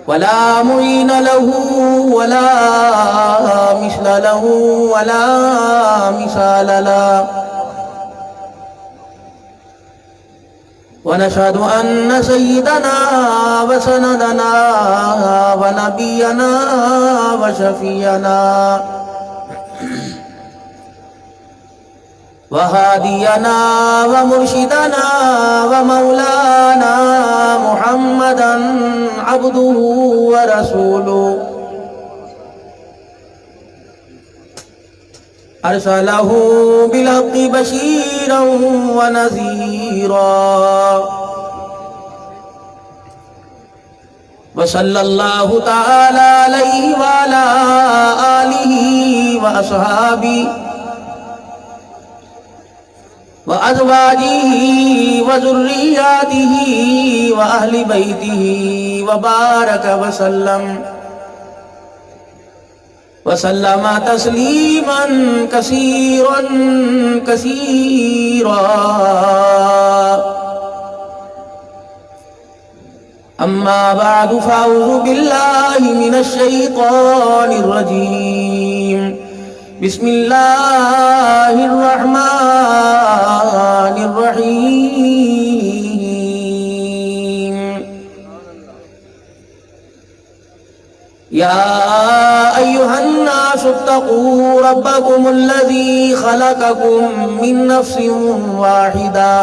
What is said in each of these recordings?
ولا معين له ولا مثل له ولا مثال له. ونشهد أن سيدنا وسندنا ونبينا وشفينا وهادينا ومرشدنا ومولانا محمدا عبده ورسوله أرسله بالحق بشيرا ونذيرا. وصلى الله تعالى عليه وعلى آله وأصحابه وأزواجه وذرياته وأهل بيته وبارك وسلم تسليما كثيرا كثيرا. أما بعد فأعوذ بالله من الشيطان الرجيم. بسم الله الرحمن الرحيم. يا أيها الناس اتقوا ربكم الذي خلقكم من نفس واحدة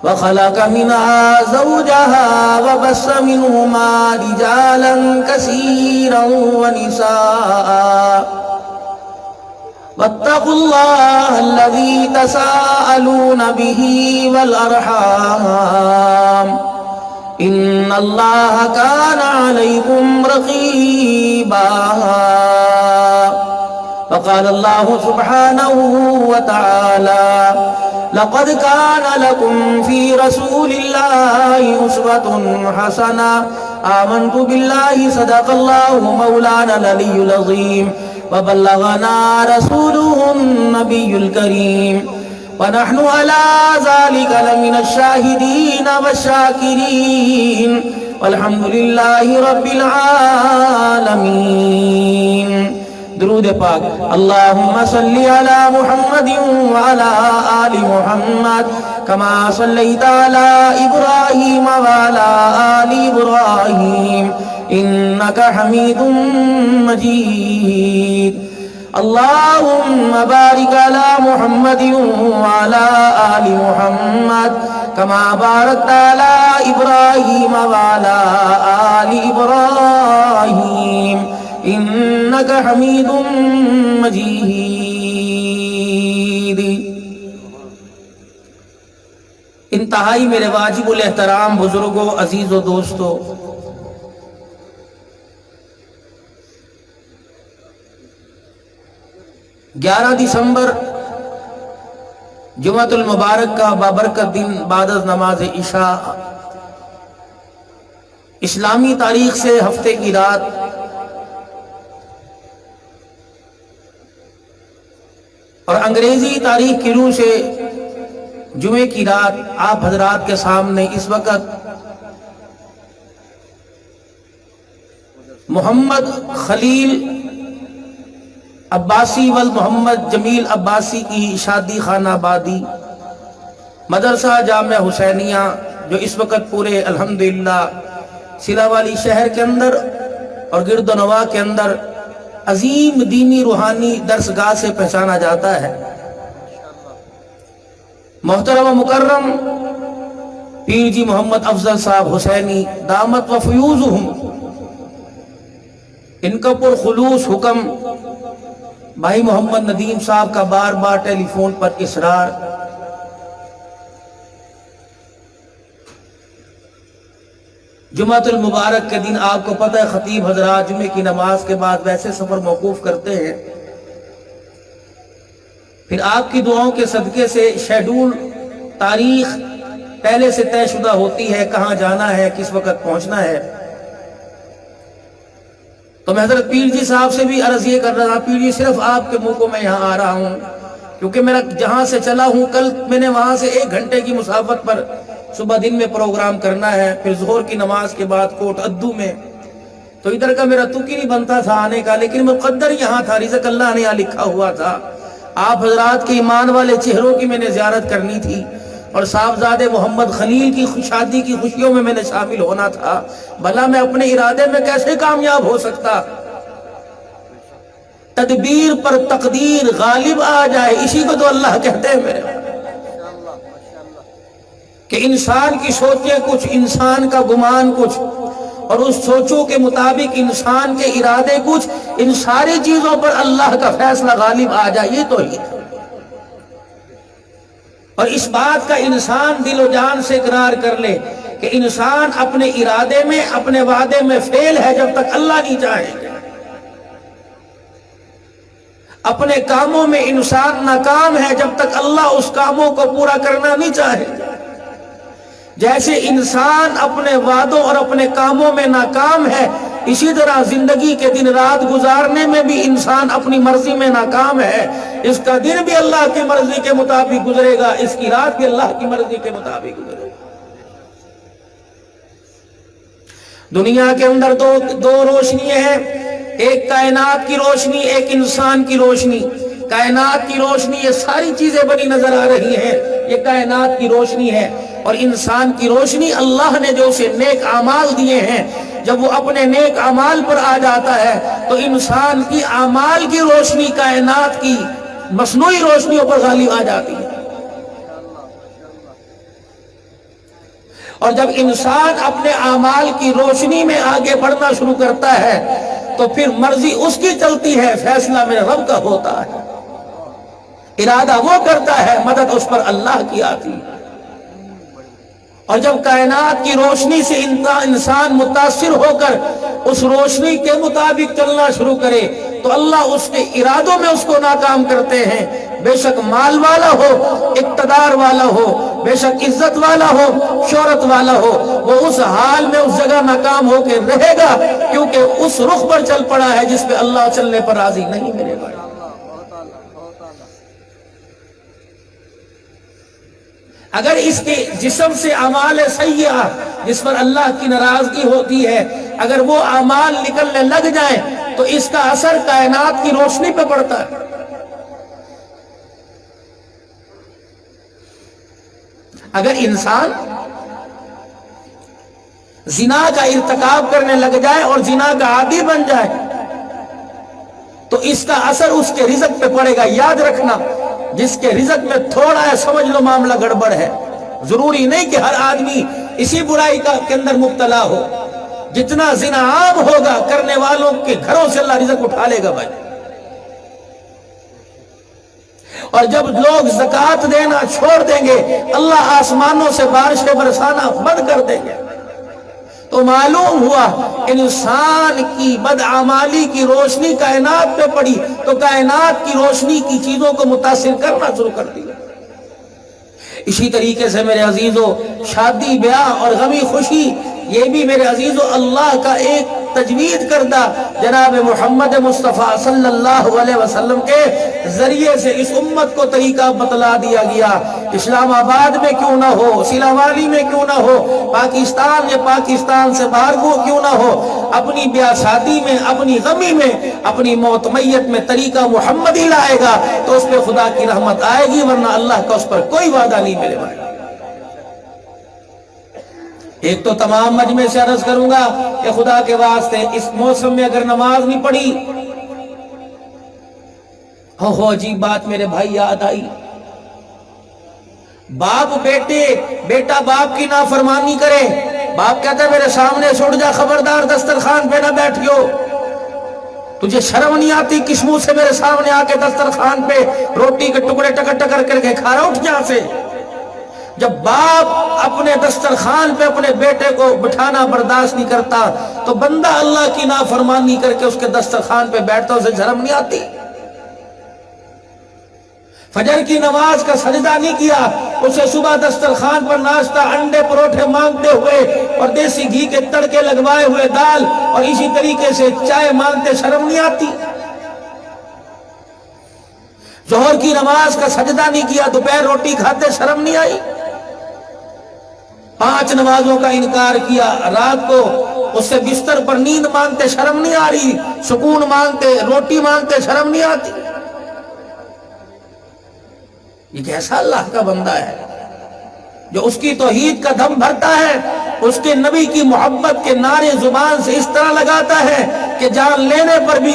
وخلق منها زوجها وبث منهما رجالا كثيرا ونساء واتقوا الله الذي تساءلون به والأرحام إن الله كان عليكم رقيبا. فقال الله سبحانه وتعالى لقد كان لكم في رسول الله أسوة حسنة. آمنت بالله صدق الله مولانا العلي العظيم وبلغنا رسوله النبي الكريم ونحن على ذلك لمن الشاهدين والشاكرين والحمد لله رب العالمين. درود پاک. اللهم صل على محمد وعلى آل محمد كما صليت على إبراهيم وعلى آل إبراهيم إنك حميد مجيد. اللهم بارك على محمد وعلى آل محمد كما باركت على إبراهيم وعلى آل إبراهيم إنك حميد مجيد. انتہائی میرے واجب الاحترام بزرگوں، عزیز و دوستو، 11 دسمبر جمعۃ المبارک کا بابرکت دن بعد از نماز عشاء، اسلامی تاریخ سے ہفتے کی رات، اور انگریزی تاریخ کی روح سے جمعے کی رات آپ حضرات کے سامنے اس وقت محمد خلیل عباسی ول محمد جمیل عباسی کی شادی خانہ آبادی مدرسہ جامعہ حسینیہ جو اس وقت پورے الحمدللہ سلا والی شہر کے اندر اور گرد و نواح کے اندر عظیم دینی روحانی درسگاہ سے پہچانا جاتا ہے. محترم و مکرم پیر جی محمد افضل صاحب حسینی دامت و فیوزہم، ان کا پر خلوص حکم بھائی محمد ندیم صاحب کا بار بار ٹیلی فون پر اصرار، جمعۃ المبارک کے دن آپ کو پتہ ہے خطیب حضرات جمعے کی نماز کے بعد ویسے سفر موقوف کرتے ہیں، پھر آپ کی دعاؤں کے صدقے سے شیڈول تاریخ پہلے سے طے شدہ ہوتی ہے، کہاں جانا ہے، کس وقت پہنچنا ہے. تو میں حضرت پیر جی صاحب سے بھی عرض یہ کر رہا تھا، پیر جی صرف آپ کے منہ کو میں یہاں آ رہا ہوں کیونکہ میرا جہاں سے چلا ہوں کل میں نے وہاں سے 1 گھنٹے کی مسافت پر صبح دن میں پروگرام کرنا ہے، پھر ظہر کی نماز کے بعد کوٹ ادو میں، تو ادھر کا میرا تک ہی نہیں بنتا تھا آنے کا، لیکن مقدر یہاں تھا، رزق اللہ نے یہاں لکھا ہوا تھا۔ آپ حضرات کے ایمان والے چہروں کی میں نے زیارت کرنی تھی، اور صاحبزادے محمد خلیل کی شادی کی خوشیوں میں نے شامل ہونا تھا۔ بھلا میں اپنے ارادے میں کیسے کامیاب ہو سکتا؟ تدبیر پر تقدیر غالب آ جائے، اسی کو تو اللہ کہتے ہیں میرے، کہ انسان کی سوچیں کچھ، انسان کا گمان کچھ، اور اس سوچوں کے مطابق انسان کے ارادے کچھ، ان ساری چیزوں پر اللہ کا فیصلہ غالب آ جائے، یہ تو ہی ہے۔ اور اس بات کا انسان دل و جان سے اقرار کر لے کہ انسان اپنے ارادے میں، اپنے وعدے میں فیل ہے جب تک اللہ نہیں چاہے گا، اپنے کاموں میں انسان ناکام ہے جب تک اللہ اس کاموں کو پورا کرنا نہیں چاہے گا۔ جیسے انسان اپنے وعدوں اور اپنے کاموں میں ناکام ہے، اسی طرح زندگی کے دن رات گزارنے میں بھی انسان اپنی مرضی میں ناکام ہے۔ اس کا دن بھی اللہ کی مرضی کے مطابق گزرے گا، اس کی رات بھی اللہ کی مرضی کے مطابق گزرے گا۔ دنیا کے اندر دو روشنی ہیں، ایک کائنات کی روشنی، ایک انسان کی روشنی۔ کائنات کی روشنی، یہ ساری چیزیں بنی نظر آ رہی ہیں، یہ کائنات کی روشنی ہے۔ اور انسان کی روشنی، اللہ نے جو اسے نیک اعمال دیے ہیں، جب وہ اپنے نیک اعمال پر آ جاتا ہے تو انسان کی اعمال کی روشنی کائنات کی مصنوعی روشنیوں پر غالب آ جاتی ہے۔ اور جب انسان اپنے اعمال کی روشنی میں آگے بڑھنا شروع کرتا ہے تو پھر مرضی اس کی چلتی ہے، فیصلہ میرے رب کا ہوتا ہے، ارادہ وہ کرتا ہے، مدد اس پر اللہ کی آتی ہے۔ اور جب کائنات کی روشنی سے انسان متاثر ہو کر اس روشنی کے مطابق چلنا شروع کرے تو اللہ اس کے ارادوں میں اس کو ناکام کرتے ہیں۔ بے شک مال والا ہو، اقتدار والا ہو، بے شک عزت والا ہو، شہرت والا ہو، وہ اس حال میں اس جگہ ناکام ہو کے رہے گا، کیونکہ اس رخ پر چل پڑا ہے جس پہ اللہ چلنے پر راضی نہیں میرے بھائی۔ اگر اس کے جسم سے اعمال سیئہ جس پر اللہ کی ناراضگی ہوتی ہے، اگر وہ اعمال نکلنے لگ جائیں تو اس کا اثر کائنات کی روشنی پہ پڑتا ہے۔ اگر انسان زنا کا ارتکاب کرنے لگ جائے اور زنا کا عادی بن جائے تو اس کا اثر اس کے رزق پہ پڑے گا۔ یاد رکھنا، جس کے رزق میں تھوڑا ہے سمجھ لو معاملہ گڑبڑ ہے۔ ضروری نہیں کہ ہر آدمی اسی برائی کے اندر مبتلا ہو۔ جتنا زنا عام ہوگا کرنے والوں کے گھروں سے اللہ رزق اٹھا لے گا بھائی۔ اور جب لوگ زکوٰۃ دینا چھوڑ دیں گے، اللہ آسمانوں سے بارشیں برسانا بند کر دیں گے۔ تو معلوم ہوا انسان کی بدعمالی کی روشنی کائنات پہ پڑی تو کائنات کی روشنی کی چیزوں کو متاثر کرنا شروع کر دیا۔ اسی طریقے سے میرے عزیزو، شادی بیاہ اور غمی خوشی، یہ بھی میرے عزیزو اللہ کا ایک تجوید کردہ جناب محمد مصطفیٰ صلی اللہ علیہ وسلم کے ذریعے سے اس امت کو طریقہ بتلا دیا گیا۔ اسلام آباد میں کیوں نہ ہو، سیلاوالی میں کیوں نہ ہو، پاکستان یا پاکستان سے باہر کیوں نہ ہو، اپنی بیاہ شادی میں، اپنی غمی میں، اپنی موت میت میں طریقہ محمدی لائے گا تو اس پہ خدا کی رحمت آئے گی، ورنہ اللہ کا اس پر کوئی وعدہ نہیں میرے بھائی۔ ایک تو تمام مجمع سے عرض کروں گا کہ خدا کے واسطے اس موسم میں اگر نماز نہیں پڑھی، ہو عجیب بات میرے بھائی یاد آئی، باپ بیٹا باپ کی نافرمانی کرے، باپ کہتا ہے میرے سامنے سے اٹھ جا، خبردار دسترخوان پہ نہ بیٹھیو، تجھے شرم نہیں آتی کس منہ سے میرے سامنے آ کے دسترخوان پہ روٹی کے ٹکڑے ٹکر ٹکر کر کے کھا رہا، اٹھ جا سے۔ جب باپ اپنے دسترخوان پہ اپنے بیٹے کو بٹھانا برداشت نہیں کرتا تو بندہ اللہ کی نافرمانی کر کے اس کے دسترخوان پہ بیٹھتا، اسے شرم نہیں آتی؟ فجر کی نماز کا سجدہ نہیں کیا، اسے صبح دسترخوان پر ناشتہ انڈے پروٹھے مانگتے ہوئے اور دیسی گھی کے تڑکے لگوائے ہوئے دال اور اسی طریقے سے چائے مانگتے شرم نہیں آتی؟ ظہر کی نماز کا سجدہ نہیں کیا، دوپہر روٹی کھاتے شرم نہیں آئی؟ 5 نمازوں کا انکار کیا، رات کو اس سے بستر پر نیند مانگتے شرم نہیں آ رہی، سکون مانگتے، روٹی مانگتے شرم نہیں آتی۔ یہ کیسا اللہ کا بندہ ہے جو اس کی توحید کا دم بھرتا ہے، اس کے نبی کی محبت کے نعرے زبان سے اس طرح لگاتا ہے کہ جان لینے پر بھی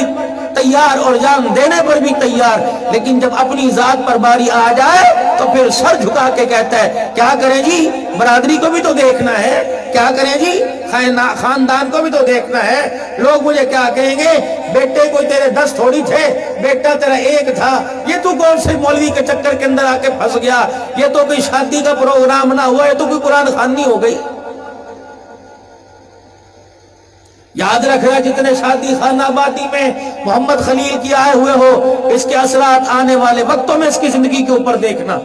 تیار اور جان دینے پر بھی تیار، لیکن جب اپنی ذات پر باری آ جائے تو پھر سر جھکا کے کہتا ہے کیا کریں جی، برادری کو بھی تو دیکھنا ہے، کیا کریں جی، خاندان کو بھی تو دیکھنا ہے، لوگ مجھے کیا کہیں گے، بیٹے کوئی تیرے 10 تھوڑی تھے، بیٹا تیرا 1 تھا، یہ تو کون سے مولوی کے چکر کے اندر آ کے پھنس گیا، یہ تو کوئی شادی کا پروگرام نہ ہوا، یہ تو کوئی قرآن خوانی ہو گئی۔ یاد رکھنا جتنے شادی خانہ آبادی میں محمد خلیل کی آئے ہوئے ہو، اس کے اثرات آنے والے وقتوں میں اس کی زندگی کے اوپر دیکھنا۔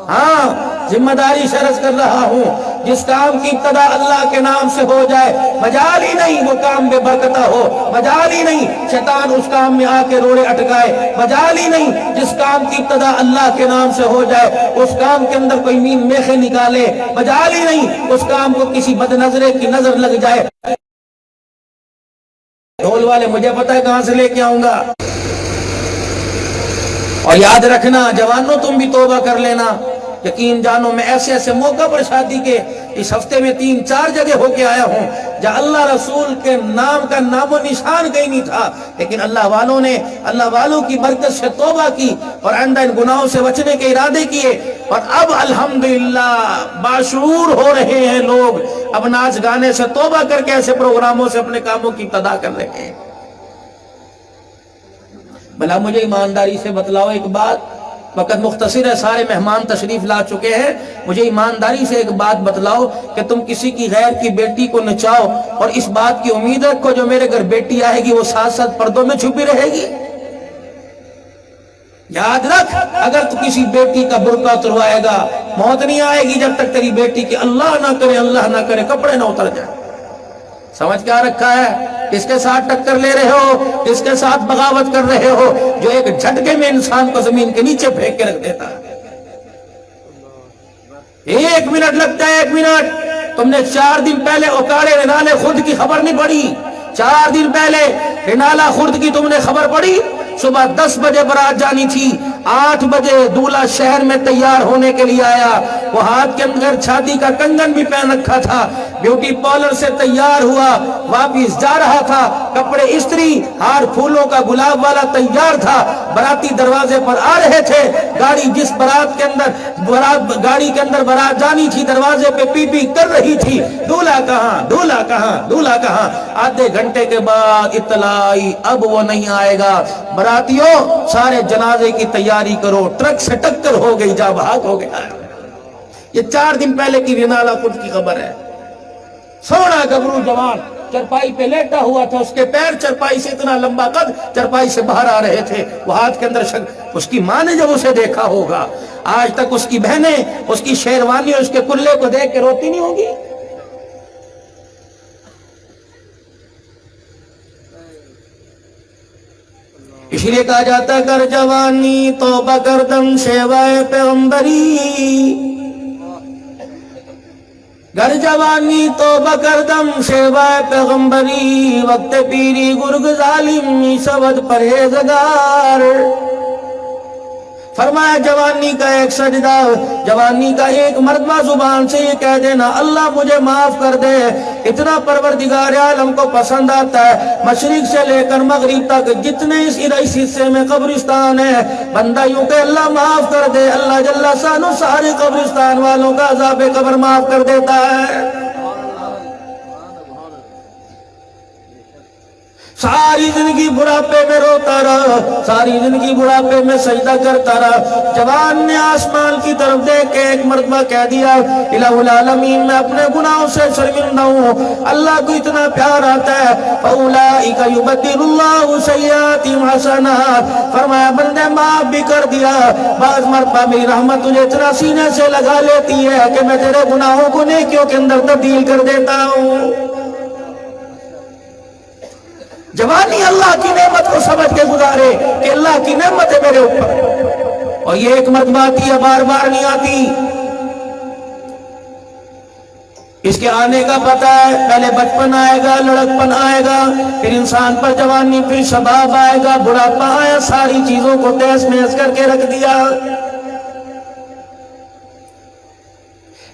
ہاں ذمہ داری شرط کر رہا ہوں، جس کام کی ابتدا اللہ کے نام سے ہو جائے مجال ہی نہیں وہ کام بے برکتہ ہو، مجال ہی نہیں شیطان اس کام میں آ کے روڑے اٹکائے، مجال ہی نہیں جس کام کی ابتدا اللہ کے نام سے ہو جائے اس کام کے اندر کوئی مین میخے نکالے، مجال ہی نہیں اس کام کو کسی بد نظرے کی نظر لگ جائے۔ ڈھول والے مجھے پتہ ہے کہاں سے لے کے آؤں گا۔ اور یاد رکھنا جوانوں تم بھی توبہ کر لینا، یقین جانو میں ایسے ایسے موقع پر شادی کے اس ہفتے میں 3-4 جگہ ہو کے آیا ہوں جہاں اللہ رسول کے نام کا نام و نشان کہیں نہیں تھا، لیکن اللہ والوں نے اللہ والوں کی برکت سے توبہ کی اور آئندہ ان گناہوں سے بچنے کے ارادے کیے، اور اب الحمدللہ باشعور ہو رہے ہیں لوگ، اب ناچ گانے سے توبہ کر کے ایسے پروگراموں سے اپنے کاموں کی ابتدا کر رہے ہیں۔ بھلا مجھے ایمانداری سے بتلاؤ ایک بات، وقت مختصر ہے، سارے مہمان تشریف لا چکے ہیں، مجھے ایمانداری سے ایک بات بتلاؤ کہ تم کسی کی غیر کی بیٹی کو نچاؤ اور اس بات کی امید رکھو جو میرے گھر بیٹی آئے گی وہ 7 پردوں میں چھپی رہے گی؟ یاد رکھ، اگر تو کسی بیٹی کا برقع اتروائے گا موت نہیں آئے گی جب تک تیری بیٹی کے اللہ نہ کرے کپڑے نہ اتر جائیں۔ سمجھ کیا رکھا ہے؟ کس کے ساتھ ٹکر لے رہے ہو، کس کے ساتھ بغاوت کر رہے ہو جو ایک جھٹکے میں انسان کو زمین کے نیچے پھینک کے رکھ دیتا ہے؟ 1 منٹ لگتا ہے، 1 منٹ۔ تم نے 4 دن پہلے اوکاڑے رنالے خرد کی خبر نہیں پڑھی؟ 4 دن پہلے رنالہ خرد کی تم نے خبر پڑھی؟ صبح 10 بجے برات جانی تھی، 8 بجے دولہا شہر میں تیار ہونے کے لیے آیا، وہ ہاتھ کے اندر شادی کا کنگن بھی پہن رکھا تھا، بیوٹی پارلر سے تیار ہوا، واپس جا رہا تھا، کپڑے استری، ہار پھولوں کا گلاب والا تیار تھا، براتی دروازے پر آ رہے تھے، گاڑی جس گاڑی کے اندر برات جانی تھی دروازے پہ پی پی کر رہی تھی، دولہا کہاں؟ آدھے گھنٹے کے بعد اطلاع آئی اب وہ نہیں آئے گا۔ براتیوں سارے جنازے کی تیاری کرو، ٹرک سے ٹکر ہو گئی، جا بھاگ ہو گیا۔ یہ 4 دن پہلے کی رنالہ خود کی خبر ہے۔ سونا گبرو جوان چرپائی پہ لیٹا ہوا تھا، اس کے پیر چرپائی سے اتنا لمبا قد چرپائی سے باہر آ رہے تھے، وہ ہاتھ کے اندر اس کی ماں نے جب اسے دیکھا ہوگا، آج تک اس کی بہنیں اس کی شیروانی اور اس کے کلے کو دیکھ کے روتی نہیں ہوگی؟ اس لیے کہا جاتا ہے کر جوانی توبہ کر دم سیوائے پیغمبری، گر جوانی توبہ کر دم سیوائے پیغمبری، وقت پیری گرگ ظالم سبد پرہیزگار۔ فرمایا جوانی کا ایک سجدہ، جوانی کا ایک مرتبہ زبان سے یہ کہہ دینا اللہ مجھے معاف کر دے، اتنا پروردگار عالم کو پسند آتا ہے۔ مشرق سے لے کر مغرب تک جتنے اس حصے میں قبرستان ہے، بندہ یوں کہ اللہ معاف کر دے، اللہ جل شانہ سارے قبرستان والوں کا عذاب قبر معاف کر دیتا ہے۔ ساری زندگی بڑھاپے میں روتا رہا، ساری زندگی بڑھاپے میں سجدہ کرتا رہا، جوان نے آسمان کی طرف دیکھ کے ایک مرتبہ کہہ دیا الہ العالمین میں اپنے گناہوں سے شرمندہ ہوں، اللہ کو اتنا پیار آتا ہے فَأُولَئِكَ يُبَدِّلُ اللَّهُ سَيِّئَاتِهِمْ حَسَنَاتٍ، فرمایا بندے معاف بھی کر دیا، بعض مرتبہ میری رحمت تجھے اتنا سینے سے لگا لیتی ہے کہ میں تیرے گناہوں کو نیکیوں کے اندر تبدیل کر دیتا ہوں۔ جوانی اللہ کی نعمت کو سمجھ کے گزارے کہ اللہ کی نعمت ہے میرے اوپر، اور یہ ایک مرتبہ آتی ہے، بار بار نہیں آتی۔ اس کے آنے کا پتہ ہے، پہلے بچپن آئے گا، لڑکپن آئے گا، پھر انسان پر جوانی، پھر شباب آئے گا، بڑھاپا آیا، ساری چیزوں کو تہس نہس کر کے رکھ دیا۔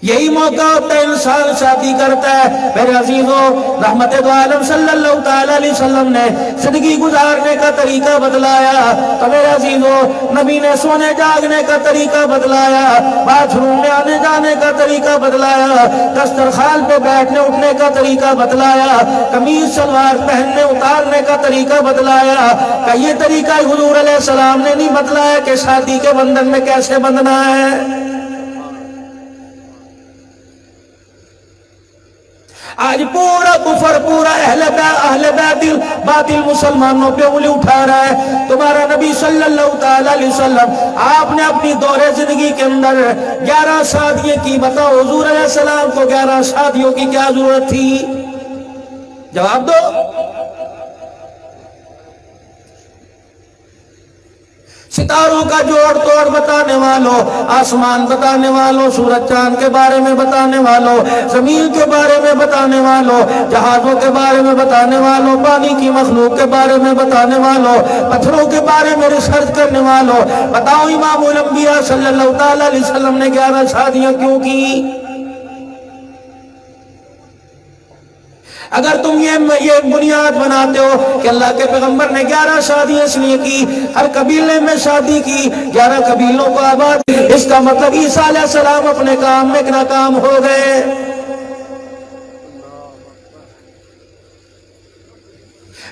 یہی موقع ہوتا ہے انسان شادی کرتا ہے۔ میرے عزیزوں، رحمت دو عالم صلی اللہ تعالی علیہ وسلم نے زندگی گزارنے کا طریقہ بدلایا، تو میرے عزیزوں نبی نے سونے جاگنے کا طریقہ بدلایا، باتھ روم میں آنے جانے کا طریقہ بدلایا، دسترخوان پہ بیٹھنے اٹھنے کا طریقہ بدلایا، قمیض شلوار پہننے اتارنے کا طریقہ بدلایا۔ کہ یہ طریقہ حضور علیہ السلام نے نہیں بتلایا کہ شادی کے بندھن میں کیسے بندھنا ہے۔ آج پورا کفر، پورا اہل بیت باطل مسلمانوں پہ انگلی اٹھا رہا ہے۔ تمہارا نبی صلی اللہ تعالی علیہ وسلم، آپ نے اپنی دور زندگی کے اندر 11 شادیاں کی، بتاؤ حضور علیہ السلام کو 11 شادیوں کی کیا ضرورت تھی؟ جواب دو۔ ستاروں کا جوڑ توڑ بتانے والوں، آسمان بتانے والوں، سورج چاند کے بارے میں بتانے والوں، زمین کے بارے میں بتانے والوں، جہازوں کے بارے میں بتانے والوں، پانی کی مخلوق کے بارے میں بتانے والوں، پتھروں کے بارے میں ریسرچ کرنے والوں، بتاؤ امام الانبیاء صلی اللہ تعالی علیہ وسلم نے 11 شادیاں کیوں کی؟ اگر تم یہ بنیاد بناتے ہو کہ اللہ کے پیغمبر نے 11 شادیاں اس لیے کی، ہر قبیلے میں شادی کی، 11 قبیلوں کو آباد، اس کا مطلب عیسیٰ علیہ السلام اپنے کام میں ناکام ہو گئے۔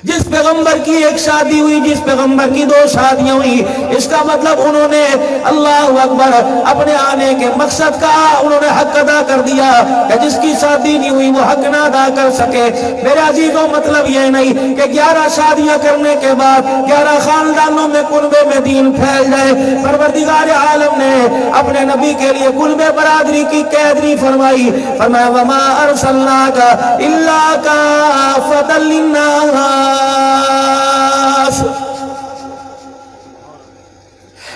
جس پیغمبر کی ایک شادی ہوئی، جس پیغمبر کی 2 شادیاں ہوئی، اس کا مطلب انہوں نے اللہ اکبر اپنے آنے کے مقصد کا انہوں نے حق ادا کر دیا کہ جس کی شادی نہیں ہوئی وہ حق نہ ادا کر سکے۔ میرے عزیزوں، مطلب یہ نہیں کہ 11 شادیاں کرنے کے بعد 11 خاندانوں میں کنبے میں دین پھیل جائے۔ پروردگار عالم نے اپنے نبی کے لیے کنبے برادری کی قید نہیں فرمائی، فرمایا وَمَا أَرْسَلْنَاكَ إِلَّا كَافَّةً لِلنَّاسِ،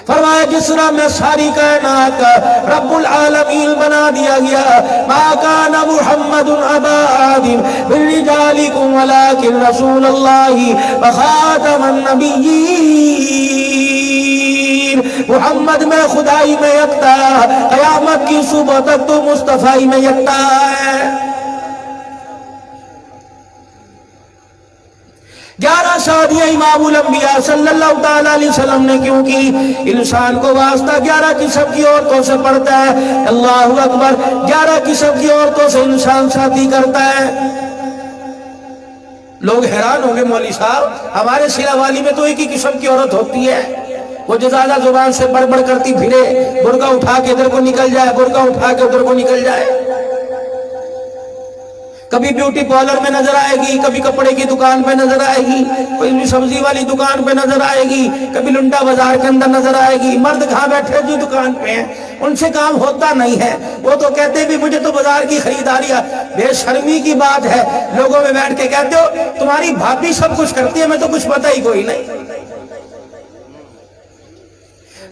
فرمایا جس طرح میں ساری کائنات کا رب العالمین بنا دیا گیا، ما کان محمد ابا احد من رجالکم ولکن رسول اللہ وخاتم النبیین، محمد میں خدائی میں یکتا، قیامت کی صبح تک تو مصطفی میں یکتا ہے۔ 11 شادیاں امام الانبیاء صلی اللہ تعالی علیہ وسلم نے کیوں کی؟ انسان کو واسطہ 11 قسم کی عورتوں سے پڑتا ہے، اللہ اکبر، 11 قسم کی عورتوں سے انسان شادی کرتا ہے۔ لوگ حیران ہوں گے مولوی صاحب، ہمارے سیرا والی میں تو ایک ہی قسم کی عورت ہوتی ہے، وہ جو زیادہ زبان سے بڑھ بڑھ کرتی پھرے، برقع اٹھا کے ادھر کو نکل جائے، برقع اٹھا کے ادھر کو نکل جائے، کبھی بیوٹی پارلر میں نظر آئے گی، کبھی کپڑے کی دکان پہ نظر آئے گی، کوئی سبزی والی دکان پہ نظر آئے گی، کبھی لنڈا بازار کے اندر نظر آئے گی۔ مرد کہاں بیٹھے جو دکان پہ ہیں، ان سے کام ہوتا نہیں ہے، وہ تو کہتے بھی مجھے تو بازار کی خریداری ہے۔ بے شرمی کی بات ہے، لوگوں میں بیٹھ کے کہتے ہو تمہاری بھابی سب کچھ کرتی ہے، میں تو کچھ پتہ ہی کوئی نہیں۔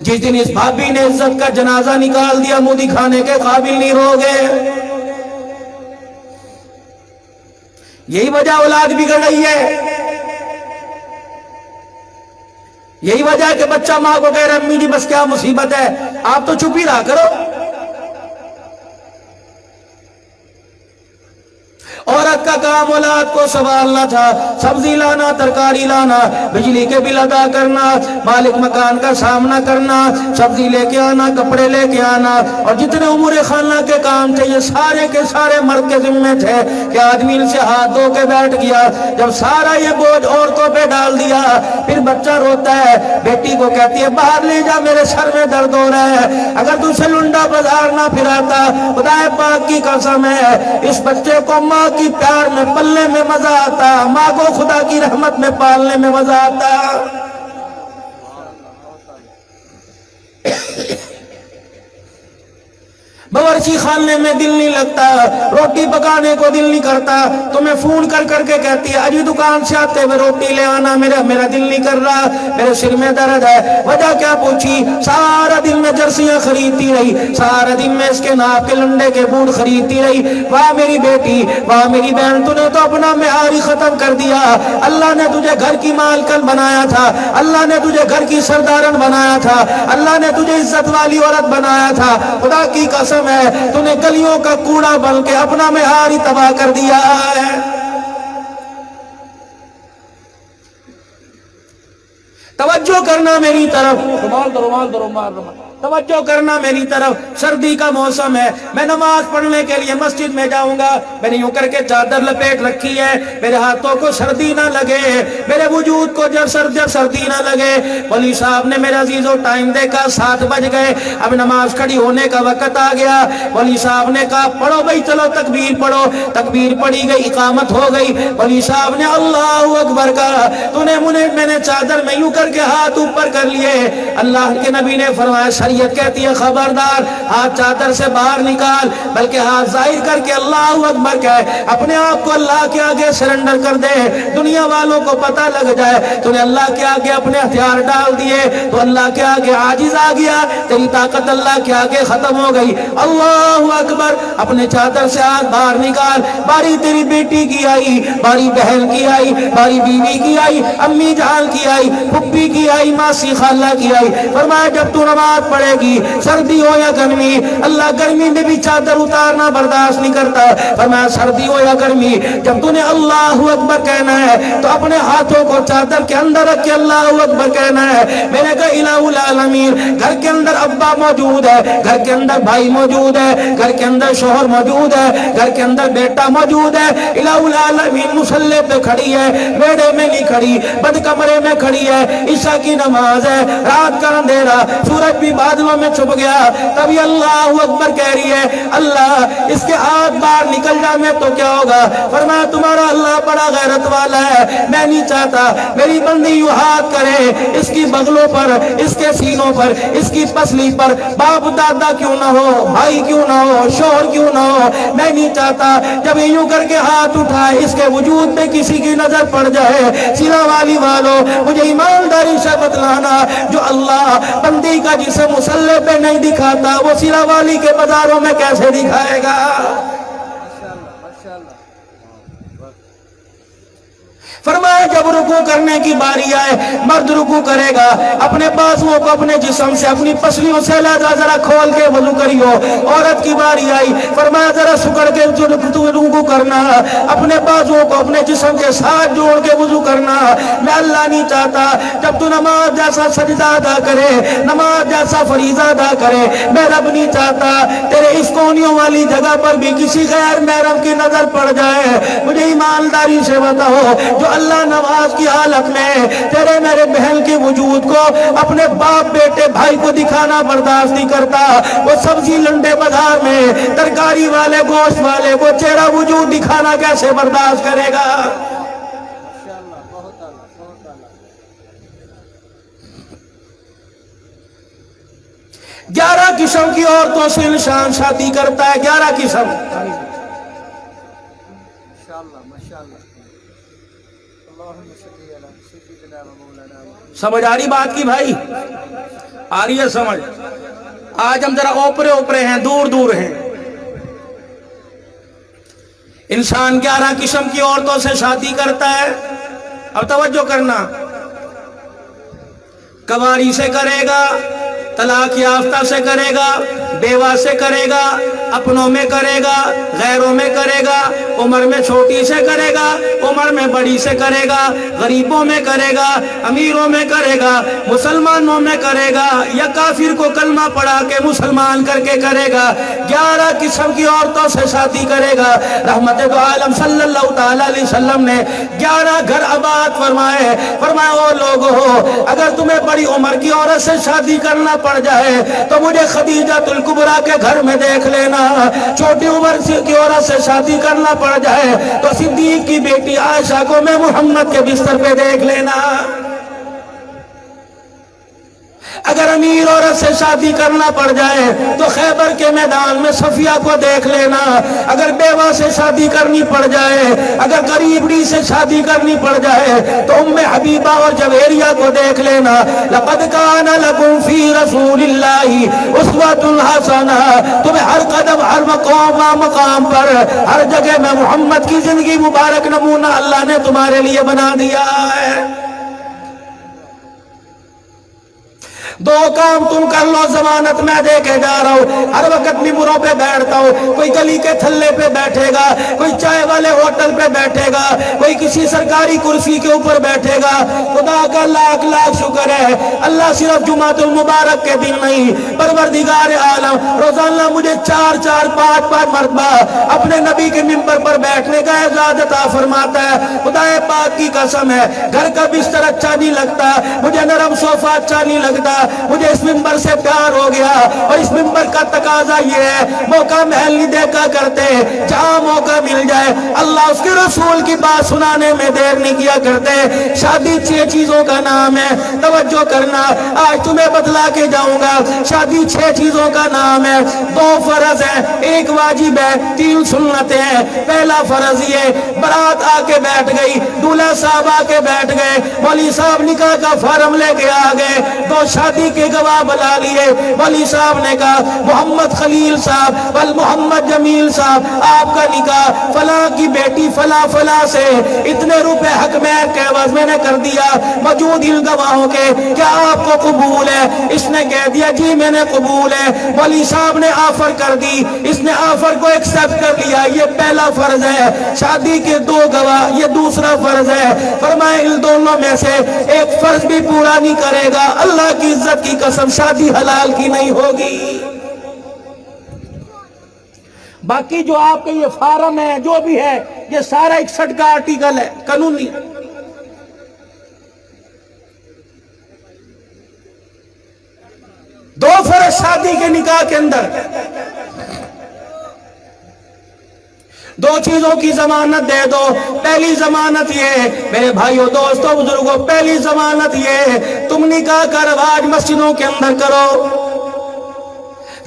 جس دن اس بھابی نے عزت کا جنازہ نکال دیا، منہ دکھانے کے قابل نہیں رہوگے۔ یہی وجہ اولاد بگڑ رہی ہے، یہی وجہ ہے کہ بچہ ماں کو کہہ رہا ہے امی جی بس کیا مصیبت ہے، آپ تو چپ ہی رہا کرو۔ عورت کا کام اولاد کو سنبھالنا تھا، سبزی لانا، ترکاری لانا، بجلی کے بل ادا کرنا، مالک مکان کا سامنا کرنا، سبزی لے کے آنا، کپڑے لے کے آنا، اور جتنے امور خانہ کے کام تھے یہ سارے کے سارے مرد کے ذمہ تھے کہ آدمی ان سے ہاتھ دھو کے بیٹھ گیا۔ جب سارا یہ بوجھ عورتوں پہ ڈال دیا، پھر بچہ روتا ہے، بیٹی کو کہتی ہے باہر لے جا میرے سر میں درد ہو رہا ہے۔ اگر تم سے لنڈا بازار نہ پھراتا، خدا پاک کی قسم ہے اس بچے کو ماں کی پیار میں پلنے میں مزہ آتا، ماں کو خدا کی رحمت میں پالنے میں مزہ آتا۔ باورچی خانے میں دل نہیں لگتا، روٹی پکانے کو دل نہیں کرتا، تمہیں فون کر کر کے کہتی ہے اجی دکان سے آتے ہوئے روٹی لے آنا، میرا دل نہیں کر رہا، میرے سر میں درد ہے۔ وجہ کیا پوچھی؟ سارا دن میں جرسیاں خریدتی رہی، سارا دن میں اس کے ناپ کے لنڈے کے بوٹ خریدتی رہی۔ واہ میری بیٹی، واہ میری بہن، تو نے تو اپنا معیار ہی ختم کر دیا۔ اللہ نے تجھے گھر کی مالکن بنایا تھا، اللہ نے تجھے گھر کی سردارن بنایا تھا، اللہ نے تجھے عزت والی عورت بنایا تھا۔ خدا کی قسم ہے تو نے گلیوں کا کوڑا بن کے اپنا معیار ہی تباہ کر دیا ہے۔ توجہ کرنا میری طرف، رومال توجہ کرنا میری طرف، سردی کا موسم ہے، میں نماز پڑھنے کے لیے مسجد میں جاؤں گا، میں نے یوں کر کے چادر لپیٹ رکھی ہے، میرے ہاتھوں کو سردی نہ لگے، میرے وجود کو جب سردی نہ لگے۔ ولی صاحب نے میرا عزیزو ٹائم دیکھا، 7 بج گئے، اب نماز کھڑی ہونے کا وقت آ گیا۔ ولی صاحب نے کہا پڑھو بھائی، چلو تکبیر پڑھو، تکبیر پڑھی گئی، اقامت ہو گئی۔ ولی صاحب نے اللہ اکبر کہا، میں نے چادر میں یوں کر کے ہاتھ اوپر کر لیے۔ اللہ کے نبی نے فرمایا، شریعت کہتی ہے خبردار، ہاتھ چادر سے باہر نکال، بلکہ ہاتھ ظاہر کر کے اللہ اکبر کہے، اپنے آپ کو اللہ کے آگے سرنڈر کر دے، دنیا والوں کو پتہ لگ جائے تو نے اللہ کے آگے اپنے ہتھیار ڈال دیے، تو اللہ کے آگے عاجز آ گیا، تیری طاقت اللہ کے آگے ختم ہو گئی۔ اللہ اکبر، اپنے چادر سے ہاتھ باہر نکال، باری تیری بیٹی کی آئی، باری بہن کی آئی، باری بیوی کی آئی، امی جان کی آئی، پھپھی کی آئی، ماسی خالہ کی آئی۔ فرمایا جب تو نماز پڑھے گی، سردی ہو یا گرمی، اللہ گرمی میں بھی چادر اتارنا برداشت نہیں کرتا، فرمایا سردی ہو یا گرمی، جب تو نے اللہ اکبر کہنا ہے تو اپنے ہاتھوں کو چادر کے اندر رکھ کے اللہ اکبر کہنا ہے۔ میں نے کہا الہ العالمین، گھر کے اندر ابا موجود ہے، گھر کے اندر بھائی موجود ہے، گھر کے اندر شوہر موجود ہے، گھر کے اندر بیٹا موجود ہے، الہ العالمین مصلی پہ کھڑی ہے، میڑے میں نہیں کھڑی، بند کمرے میں کھڑی ہے، عشاء کی نماز ہے، رات کا اندھیرا، سورج بھی بادلوں میں چھپ گیا، تبھی اللہ اکبر کہہ رہی ہے، اللہ اس کے ہاتھ باہر نکل جائے تو کیا ہوگا؟ فرمایا تمہارا اللہ بڑا غیرت والا ہے، میں نہیں چاہتا میری بندی یوں ہاتھ کرے اس کی بغلوں پر، اس کے سینوں پر، اس کی پسلی پر، باپ دادا کیوں نہ ہو، بھائی کیوں نہ ہو، شوہر کیوں نہ ہو، میں نہیں چاہتا جب یوں کر کے ہاتھ اٹھائے اس کے وجود پہ کسی کی نظر پڑ جائے۔ سینا والی والوں، مجھے ایمانداری سے بتلانا، جو اللہ بندی کا جسم مصلی پہ نہیں دکھاتا وہ سینا والی کے بازاروں میں کیسے دکھائے گا؟ فرمایا جب رکوع کرنے کی باری آئے، مرد رکوع کرے گا، اپنے بازوؤں کو اپنے جسم سے، اپنی پسلیوں سے لہذا ذرا کھول کے وضو کریو۔ عورت کی باری آئی، فرمایا ذرا سکڑ کے رکوع کرنا، اپنے بازوؤں کو اپنے جسم کے ساتھ جوڑ کے وضو کرنا۔ میں اللہ نہیں چاہتا جب تو نماز جیسا سجدہ ادا کرے، نماز جیسا فریضہ ادا کرے، میں رب نہیں چاہتا تیرے اس کونیوں والی جگہ پر بھی کسی غیر محرم کی نظر پڑ جائے۔ مجھے ایمانداری سے بتاؤ، جو اللہ نماز کی حالت میں تیرے میرے بہن کے وجود کو اپنے باپ بیٹے بھائی کو دکھانا برداشت نہیں کرتا، وہ سبزی لنڈے بازار میں ترکاری والے گوشت والے کو چہرہ وجود دکھانا کیسے برداشت کرے گا؟ گیارہ قسم کی عورتوں سے انسان شادی کرتا ہے، 11 قسم۔ سمجھ آ رہی بات کی بھائی؟ آ رہی ہے سمجھ؟ آج ہم ذرا اوپرے ہیں، دور دور ہیں۔ انسان 11 قسم کی عورتوں سے شادی کرتا ہے۔ اب توجہ کرنا، کنواری سے کرے گا، طلاق یافتہ سے کرے گا، بیوہ سے کرے گا، اپنوں میں کرے گا، غیروں میں کرے گا، عمر میں چھوٹی سے کرے گا، عمر میں بڑی سے کرے گا، غریبوں میں کرے گا، امیروں میں کرے گا، مسلمانوں میں کرے گا، یا کافر کو کلمہ پڑھا کے مسلمان کر کے کرے گا۔ 11 قسم کی عورتوں سے شادی کرے گا۔ رحمت دو عالم صلی اللہ تعالی علیہ وسلم نے 11 گھر آباد فرمائے۔ فرمایا او لوگو، اگر تمہیں بڑی عمر کی عورت سے شادی کرنا پڑ جائے تو مجھے خدیجہ الکبریٰ کے گھر میں دیکھ لینا، چھوٹی عمر کی عورت سے شادی کرنا پڑ جائے تو صدیق کی بیٹی عائشہ کو میں محمد کے بستر پہ دیکھ لینا۔ اگر امیر عورت سے شادی کرنا پڑ جائے تو خیبر کے میدان میں صفیہ کو دیکھ لینا، اگر بیوہ سے شادی کرنی پڑ جائے، اگر غریبڑی سے شادی کرنی پڑ جائے تو ام حبیبہ اور جویریہ کو دیکھ لینا۔ لقد کان لکم فی رسول اللہ اسوۃ حسنہ، تمہیں ہر قدم ہر مقام پر ہر جگہ میں محمد کی زندگی مبارک نمونہ اللہ نے تمہارے لیے بنا دیا ہے۔ دو کام تم کر لو، ضمانت میں دے کے جا رہا ہوں۔ ہر وقت ممبروں پہ بیٹھتا ہوں، کوئی گلی کے تھلے پہ بیٹھے گا، کوئی چائے والے ہوٹل پہ بیٹھے گا، کوئی کسی سرکاری کرسی کے اوپر بیٹھے گا۔ خدا کا لاکھ لاکھ شکر ہے، اللہ صرف جمعۃ المبارک کے دن نہیں، پروردگار عالم روزانہ مجھے 4-5 مرتبہ اپنے نبی کے ممبر پر بیٹھنے کا اعزاز عطا فرماتا ہے۔ خدا پاک کی قسم ہے، گھر کا بستر اچھا نہیں لگتا، مجھے نرم صوفہ اچھا نہیں لگتا، مجھے اس ممبر سے پیار ہو گیا، اور اس ممبر کا تقاضا یہ ہے، موقع محل نہیں دیکھا کرتے، جہاں موقع مل جائے اللہ اس کے رسول کی بات سنانے میں دیر نہیں کیا کرتے۔ شادی 6 چیزوں کا نام ہے، توجہ کرنا، آج تمہیں بتلا کے جاؤں گا۔ شادی 6 چیزوں کا نام ہے، 2 فرض ہیں، 1 واجب ہے، 3 سنتیں ہیں۔ پہلا فرض یہ، برات آ کے بیٹھ گئی، دولہا صاحب آ کے بیٹھ گئے، مولوی صاحب نکاح کا فارم لے کے آ گئے، 2 شادی کے گواہ بلا لیے، مولوی صاحب نے کہا محمد خلیل صاحب بل محمد جمیل صاحب آپ کا نکاح فلاں کی بیٹی فلاں فلاں سے اتنے روپے حق مہر کے عوض میں نے کر دیا، موجود ان گواہوں کے، کیا آپ کو قبول ہے؟ اس نے کہہ دیا جی میں نے قبول ہے۔ مولوی صاحب نے آفر کر دی، اس نے آفر کو ایکسپٹ کر لیا، یہ پہلا فرض ہے۔ شادی کے 2 گواہ، یہ دوسرا فرض ہے۔ فرمائے ان دونوں میں سے ایک فرض بھی پورا نہیں کرے گا، اللہ کی عزت کی قسم شادی حلال کی نہیں ہوگی۔ باقی جو آپ کے یہ فارم ہے، جو بھی ہے، یہ سارا 61 کا آرٹیکل ہے، قانونی۔ 2 فرض شادی کے نکاح کے اندر، 2 چیزوں کی ضمانت دے دو۔ پہلی ضمانت یہ، میرے بھائیوں دوستوں بزرگوں، پہلی ضمانت یہ، تم نکاح کا رواج مسجدوں کے اندر کرو۔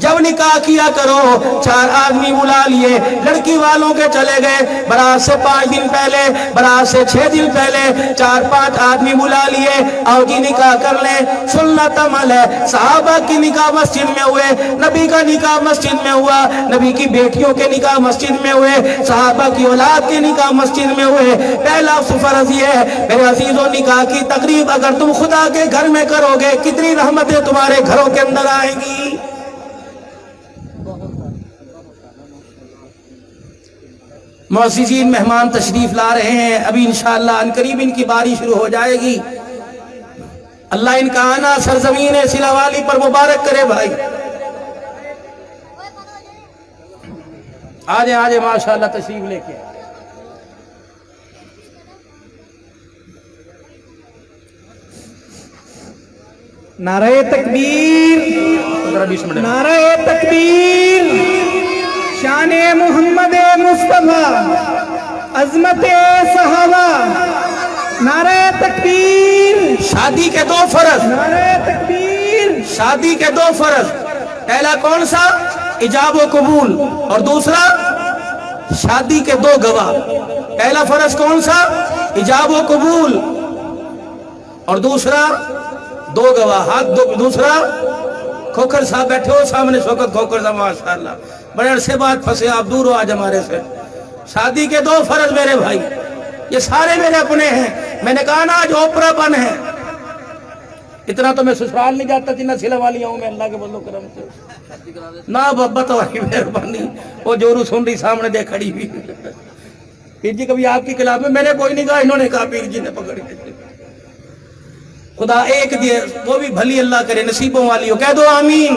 جب نکاح کیا کرو 4 آدمی بلا لیے، لڑکی والوں کے چلے گئے، برات سے 5 دن پہلے، برات سے 6 دن پہلے 4-5 آدمی بلا لیے، آؤ جی نکاح کر لیں۔ سنت عمل ہے، صحابہ کی نکاح مسجد میں ہوئے، نبی کا نکاح مسجد میں ہوا، نبی کی بیٹیوں کے نکاح مسجد میں ہوئے، صحابہ کی اولاد کے نکاح مسجد میں ہوئے۔ پہلا فرض یہ ہے میرے عزیزوں، نکاح کی تقریب اگر تم خدا کے گھر میں کرو گے، کتنی رحمتیں تمہارے گھروں کے اندر آئیں گی۔ معززین مہمان تشریف لا رہے ہیں، ابھی انشاءاللہ عنقریب ان کی باری شروع ہو جائے گی۔ اللہ ان کا آنا سرزمین سلا والی پر مبارک کرے۔ بھائی آجیں آجیں، ماشاءاللہ تشریف لے کے۔ نعرہ تکبیر، نعرہ تکبیر، شان محمد مصطفیٰ، عظمت صحابہ، نعرہ تکبیر۔ شادی کے 2 فرض، نعرہ تکبیر۔ شادی کے 2 فرض، پہلا کون سا؟ ایجاب و قبول، اور دوسرا شادی کے 2 گواہ۔ پہلا فرض کون سا؟ ایجاب و قبول، اور دوسرا 2 گواہ۔ ہاتھ دوسرا کھوکھر صاحب بیٹھے ہو سامنے، شوکت کھوکھر صاحب ماشاءاللہ، بڑے عرصے بعد پھنسے آپ، دور ہو آج ہمارے سے۔ شادی کے 2 فرض میرے بھائی، یہ سارے میرے اپنے ہیں۔ میں نے کہا نا آج اوپرا پن ہے، اتنا تو میں سسرال نہیں جاتا جنہ سلا والی ہوں میں، اللہ کے فضل و کرم سے نہ بابا تمہاری مہربانی۔ وہ جورو سن رہی سامنے دے کھڑی ہوئی، پیر جی کبھی آپ کی خلاف میں، میں نے کوئی نہیں کہا، انہوں نے کہا پیر جی نے پکڑ کے۔ خدا ایک دے، وہ بھی بھلی اللہ کرے، نصیبوں والی ہو، کہہ دو آمین۔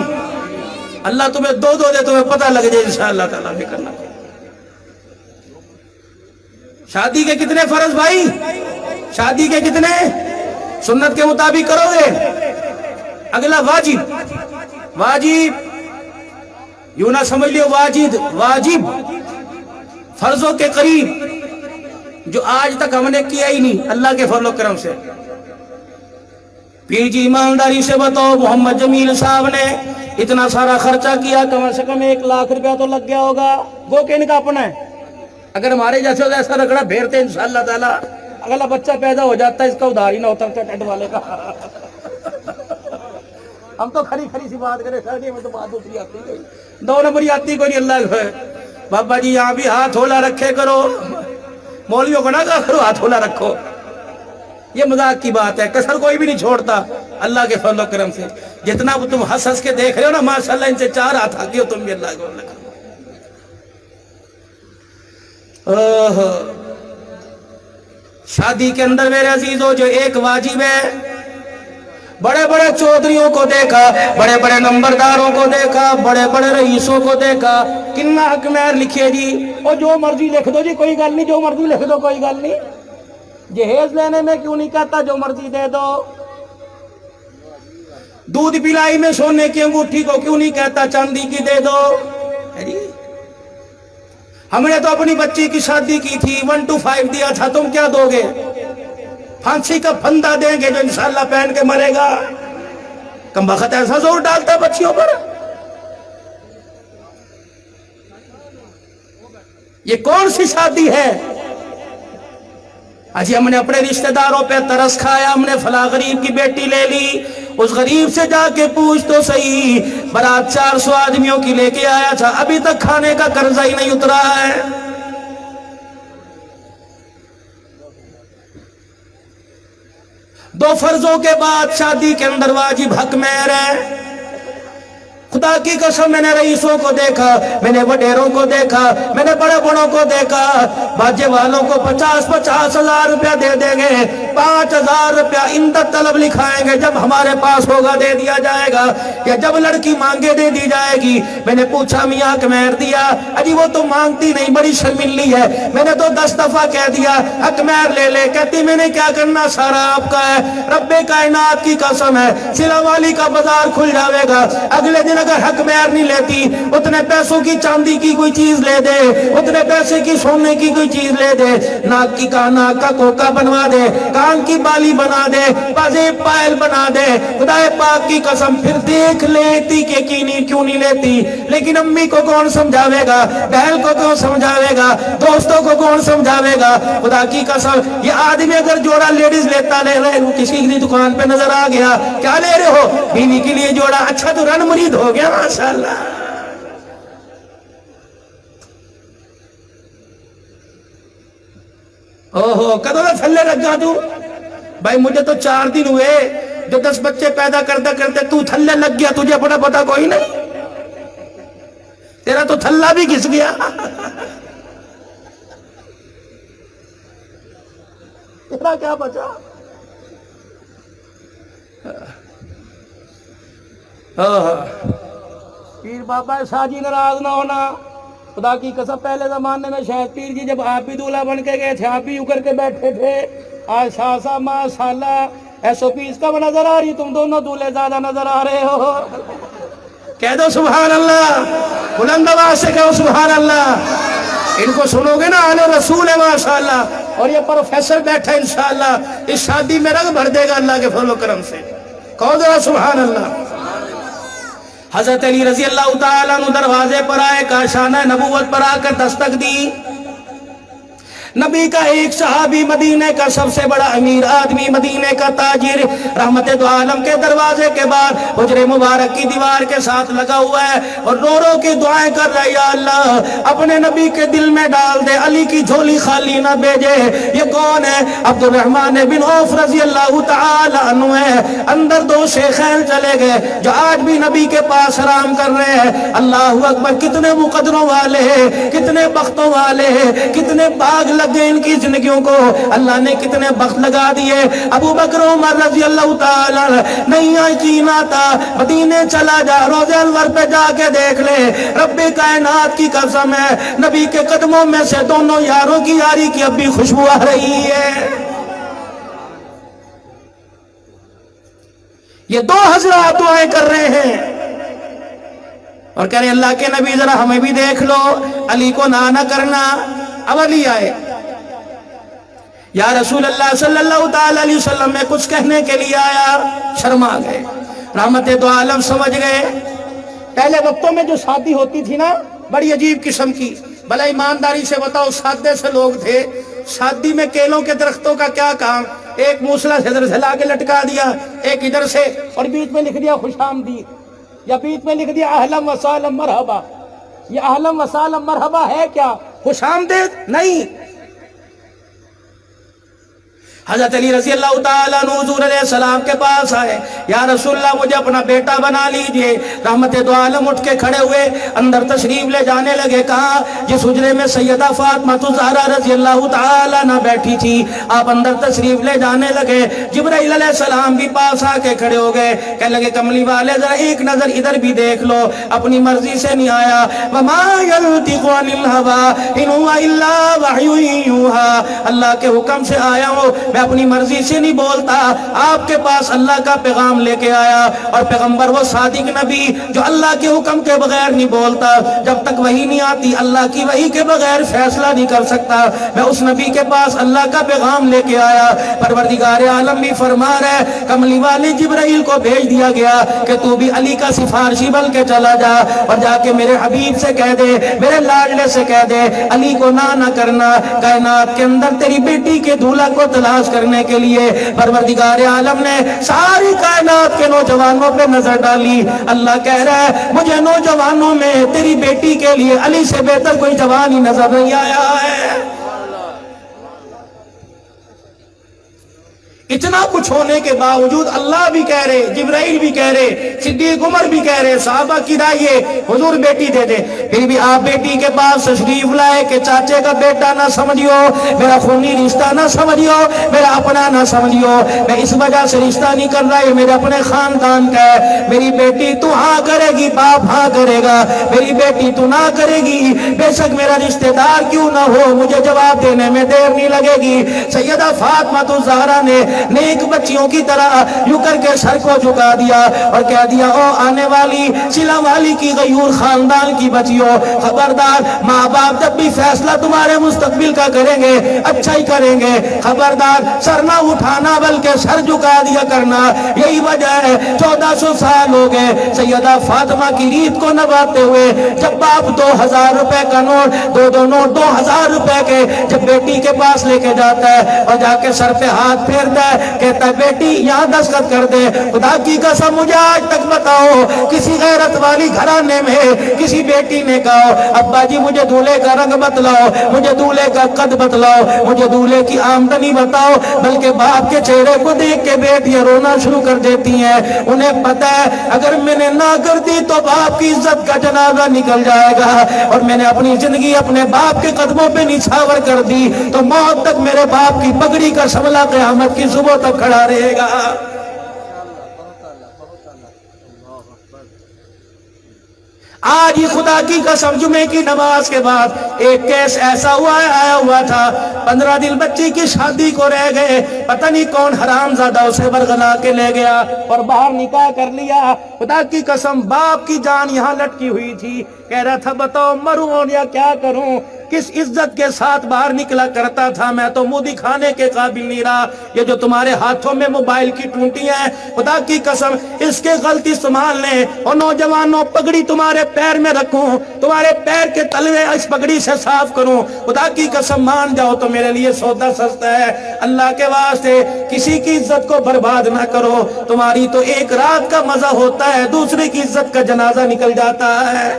اللہ تمہیں 2 دے، تمہیں پتہ لگ جائے انشاءاللہ تعالیٰ بھی کرنا۔ شادی کے کتنے فرض بھائی؟ شادی کے کتنے؟ سنت کے مطابق کرو گے۔ اگلا واجب، واجب یوں نہ سمجھ لیو واجب، واجب فرضوں کے قریب جو آج تک ہم نے کیا ہی نہیں اللہ کے فضل و کرم سے۔ پیر جی ایمانداری سے بتاؤ محمد جمیل صاحب نے اتنا سارا خرچہ کیا، کم سے کم 1 لاکھ روپیہ تو لگ گیا ہوگا، وہ کہ ان کا اپنا ہے؟ اگر ہمارے جیسے ایسا رگڑا پھیرتے انشاءاللہ تعالی اگلا بچہ پیدا ہو جاتا ہے، اس کا ادھار ہی نہ ہوتا ٹیٹ والے کا۔ ہم تو کھری کھری سی بات کریں سر جی، میں تو بات دوسری آتی کوئی 2 نمبری آتی کوئی نہیں۔ اللہ ہے بابا جی یہاں بھی ہاتھ ہولا رکھے کرو، مولویوں کو نہ کہا کرو ہاتھ ہولا رکھو، یہ مذاق کی بات ہے، کسر کوئی بھی نہیں چھوڑتا اللہ کے فضل و کرم سے۔ جتنا تم ہنس ہنس کے دیکھ رہے ہو نا ماشاءاللہ ان سے 4 ہاتھ آگے ہو تم بھی اللہ کو لکھو۔ شادی کے اندر میرے عزیزوں جو ایک واجب ہے، بڑے بڑے چودھریوں کو دیکھا، بڑے بڑے نمبرداروں کو دیکھا، بڑے بڑے رئیسوں کو دیکھا، کنہ حق مہر لکھے جی، اور جو مرضی لکھ دو جی کوئی گل نہیں، جو مرضی لکھ دو کوئی گل نہیں، جہیز لینے میں کیوں نہیں کہتا جو مرضی دے دو، دودھ پلائی میں سونے کی انگوٹھی کو کیوں نہیں کہتا چاندی کی دے دو۔ ہم نے تو اپنی بچی کی شادی کی تھی 1 to 5 دیا تھا، تم کیا دو گے؟ پھانسی کا پھندا دیں گے جو انشاءاللہ پہن کے مرے گا۔ کم بخت ایسا زور ڈالتا ہے بچیوں پر، یہ کون سی شادی ہے؟ آج ہم نے اپنے رشتہ داروں پہ ترس کھایا، ہم نے فلاں غریب کی بیٹی لے لی، اس غریب سے جا کے پوچھ تو صحیح، برات 400 آدمیوں کی لے کے آیا تھا، ابھی تک کھانے کا قرضہ ہی نہیں اترا ہے۔ 2 فرضوں کے بعد شادی کے اندر واجب حق مہر ہے۔ خدا کی قسم میں نے رئیسوں کو دیکھا، میں نے وڈیروں کو دیکھا، میں نے بڑے بڑوں کو دیکھا، باجے والوں کو 50-50 ہزار روپیہ دے دیں گے، 5,000 روپیہ اندت طلب لکھائیں گے، جب ہمارے پاس ہوگا دے دیا جائے گا، یا جب لڑکی مانگے دے دی جائے گی۔ میں نے پوچھا میاں حق مہر دیا؟ اجی وہ تو مانگتی نہیں، بڑی شرمندی ہے۔ میں نے تو 10 دفعہ کہہ دیا حق مہر لے لے، کہتی میں نے کیا کرنا، سارا آپ کا ہے۔ رب کائنات کی قسم ہے سلا والی کا بازار کھل جاوے گا، اگلے دن اگر حق مہر نہیں لیتی، اتنے پیسوں کی چاندی کی کوئی چیز لے دے، اتنے پیسے کی سونے کی کوئی چیز لے دے، ناک کا کوکا بنوا دے، کان کی بالی بنا دے، پازیب پائل بنا دے، خدا پاک کی قسم پھر دیکھ لیتی کہ کیوں نہیں لیتی۔ لیکن امی کو کون سمجھاوے گا، بہن کو کون سمجھاوے گا، دوستوں کو کون سمجھاوے گا؟ خدا کی قسم یہ آدمی اگر جوڑا لیڈیز لیتا لے رہے، کسی کی دکان پہ نظر آ گیا، کیا لے رہے ہو؟ بیوی کے لیے جوڑا، اچھا تو رن مرید ہو گیا ماشاءاللہ۔ کدوں دا تھلے لگا تو بھائی، مجھے تو 4 دن ہوئے جو 10 بچے پیدا کرتے کرتے تو تھلے لگ گیا، تجھے اپنا پتا کوئی نہیں، تیرا تو تھلا بھی گھس گیا۔ تیرا کیا بچا؟ پیر بابا ساجی ناراض نہ ہونا، خدا کی قسم پہلے زمانے میں شاید پیر جی جب آپ بھی دولہا بن کے گئے تھے، آپ بھی اکر کے بیٹھے تھے، آج ساسا ماشاءاللہ SOPs کا نظر آ رہی، تم دونوں دولہے زیادہ نظر آ رہے ہو۔ کہہ دو سبحان اللہ، بلند آواز سے کہو سبحان اللہ۔ ان کو سنو گے نا، آل رسول ہے ماشاءاللہ، اور یہ پروفیسر بیٹھا انشاءاللہ اس شادی میں رنگ بھر دے گا اللہ کے فضل و کرم سے، کہو ذرا سبحان اللہ۔ حضرت علی رضی اللہ تعالیٰ عنہ دروازے پر آئے، کاشانہ نبوت پر آ کر دستک دی۔ نبی کا ایک صحابی، مدینہ کا سب سے بڑا امیر آدمی، مدینہ کا تاجر، رحمت دو عالم کے دروازے کے بعد حجر مبارک کی دیوار کے ساتھ لگا ہوا ہے اور رو رو کے دعائیں کر رہا ہے، یا اللہ اپنے نبی کے دل میں ڈال دے، علی کی جھولی خالی نہ بھیجے۔ یہ کون ہے؟ عبد الرحمن بن عوف رضی اللہ تعالی عنہ ہے۔ اندر 2 شیخین چلے گئے جو آج بھی نبی کے پاس آرام کر رہے ہیں۔ اللہ اکبر، کتنے مقدروں والے ہیں، کتنے بختوں والے ہیں، کتنے باغ لگے ان کی زندگیوں کو، اللہ نے کتنے بخت لگا دیے۔ ابو بکر عمر رضی اللہ تعالیٰ نہیں آئی جینا تھا، مدینے چلا جا، روضہ انور پہ جا کے دیکھ لے، رب کائنات کی قسم ہے نبی کے قدموں میں سے دونوں یاروں کی یاری کی اب بھی خوشبو آ رہی ہے۔ یہ 2 حضرات دعائیں کر رہے ہیں اور کہہ رہے اللہ کے نبی ذرا ہمیں بھی دیکھ لو، علی کو نہ کرنا۔ اب علی آئے، یا رسول اللہ صلی اللہ تعالی علیہ وسلم میں کچھ کہنے کے لیے آیا، شرما گئے۔ رحمت دو عالم سمجھ گئے پہلے وقتوں میں جو شادی ہوتی تھی نا بڑی عجیب قسم کی، بھلا ایمانداری سے بتاؤ سادے سے لوگ تھے، شادی میں کیلوں کے درختوں کا کیا کام، ایک موسلا سے ادھر سے لا کے لٹکا دیا، ایک ادھر سے، اور بیچ میں لکھ دیا خوش آمدید، یا بیچ میں لکھ دیا اہلم و سہلم مرحبا۔ یہ اہلم و سہلم مرحبا ہے کیا؟ خوش آمدید نہیں۔ حضرت علی رضی اللہ تعالیٰ عنہ حضور علیہ السلام کے پاس آئے، یا رسول اللہ مجھے اپنا بیٹا بنا لیجئے۔ رحمت دو عالم اٹھ کے کھڑے ہوئے، اندر تشریف لے جانے لگے، کہا جس حجرے میں سیدہ فاطمہ الزہرا رضی اللہ تعالیٰ عنہ بیٹھی تھی آپ اندر تشریف لے جانے لگے۔ جبرائیل علیہ السلام بھی پاس آ کے کھڑے ہو گئے، کہنے لگے کملی والے ذرا ایک نظر ادھر بھی دیکھ لو، اپنی مرضی سے نہیں آیا۔ وما ينطق عن الهوى ان هو الا وحی یوحی، اللہ کے حکم سے آیا ہوں، میں اپنی مرضی سے نہیں بولتا، آپ کے پاس اللہ کا پیغام لے کے آیا، اور پیغمبر وہ صادق نبی جو اللہ کے حکم کے بغیر نہیں بولتا، جب تک وحی نہیں آتی اللہ کی وحی کے بغیر فیصلہ نہیں کر سکتا، میں اس نبی کے پاس اللہ کا پیغام لے کے آیا۔ پروردگار عالم بھی فرما رہا ہے کملی والے جبرائیل کو بھیج دیا گیا کہ تو بھی علی کا سفارشی بن کے چلا جا، اور جا کے میرے حبیب سے کہہ دے، میرے لاڈلے سے کہہ دے علی کو نہ کرنا، کائنات کے اندر تیری بیٹی کے دولہا کو تلاش کرنے کے لیے۔ پروردگار عالم نے ساری کائنات کے نوجوانوں پہ نظر ڈالی، اللہ کہہ رہا ہے مجھے نوجوانوں میں تیری بیٹی کے لیے علی سے بہتر کوئی جوان ہی نظر نہیں آیا ہے۔ اتنا کچھ ہونے کے باوجود اللہ بھی کہہ رہے، جبرائیل بھی کہہ رہے، صدیق عمر بھی کہہ رہے، صحابہ کی رائے حضور بیٹی دے دے، پھر بھی آپ بیٹی کے پاس تشریف لائے کہ چاچے کا بیٹا نہ سمجھیو، میرا خونی رشتہ نہ سمجھیو، میرا اپنا نہ سمجھیو، میں اس وجہ سے رشتہ نہیں کر رہا، یہ میرے اپنے خاندان کا ہے، میری بیٹی تو ہاں کرے گی باپ ہاں کرے گا، میری بیٹی تو نہ کرے گی بے شک میرا رشتہ دار کیوں نہ ہو مجھے جواب دینے میں دیر نہیں لگے گی۔ سیدہ فاطمہ الزہرا نے نیک بچیوں کی طرح یوں کر کے سر کو جھکا دیا اور کہہ دیا او آنے والی سلا والی کی غیور خاندان کی بچیوں، خبردار ماں باپ جب بھی فیصلہ تمہارے مستقبل کا کریں گے اچھا ہی کریں گے، خبردار سر نہ اٹھانا بلکہ سر جھکا دیا کرنا، یہی وجہ ہے 1400 سال ہو گئے سیدہ فاطمہ کی ریت کو نبھاتے ہوئے، جب باپ 2000 روپے کا نوٹ دو نوٹ 2000 روپے کے جب بیٹی کے پاس لے کے جاتا ہے اور جا کے سر پہ ہاتھ پھیرتا ہے، کہتا ہے بیٹی یہاں دستخط کر دے، خدا کی قسم مجھے آج تک بتاؤ کسی غیرت والی گھرانے میں کسی بیٹی نے کہا ابا جی مجھے دولہے کا رنگ بتلاؤ، مجھے دولہے کا قد بتلاؤ، مجھے دولہے کی آمدنی بتاؤ، بلکہ باپ کے چہرے کو دیکھ کے بیٹیاں رونا شروع کر دیتی ہیں، انہیں پتہ ہے اگر میں نے نہ کر دی تو باپ کی عزت کا جنازہ نکل جائے گا، اور میں نے اپنی زندگی اپنے باپ کے قدموں پہ نچھاور کر دی تو موت تک میرے باپ کی پگڑی کا شملہ قیامت کی صبح تک کھڑا رہے گا۔ آج ہی خدا کی قسم جمعے کی نماز کے بعد ایک کیس ایسا آیا ہوا تھا، 15 دن بچی کی شادی کو رہ گئے، پتہ نہیں کون حرام زادہ اسے برگلا کے لے گیا اور باہر نکاح کر لیا۔ خدا کی قسم باپ کی جان یہاں لٹکی ہوئی تھی، کہہ رہا تھا بتاؤ مروں یا کیا کروں، کس عزت کے ساتھ باہر نکلا کرتا تھا، میں تو منہ دکھانے کے قابل نہیں رہا، یہ جو تمہارے ہاتھوں میں موبائل کی ٹونٹیاں ہیں خدا کی قسم اس کے غلط استعمال نے، اور نوجوانوں پگڑی تمہارے پیر میں رکھوں، تمہارے پیر کے تلوے اس پگڑی سے صاف کروں، خدا کی قسم مان جاؤ تو میرے لیے سودا سستا ہے، اللہ کے واسطے کسی کی عزت کو برباد نہ کرو، تمہاری تو ایک رات کا مزہ ہوتا ہے دوسرے کی عزت کا جنازہ نکل جاتا ہے۔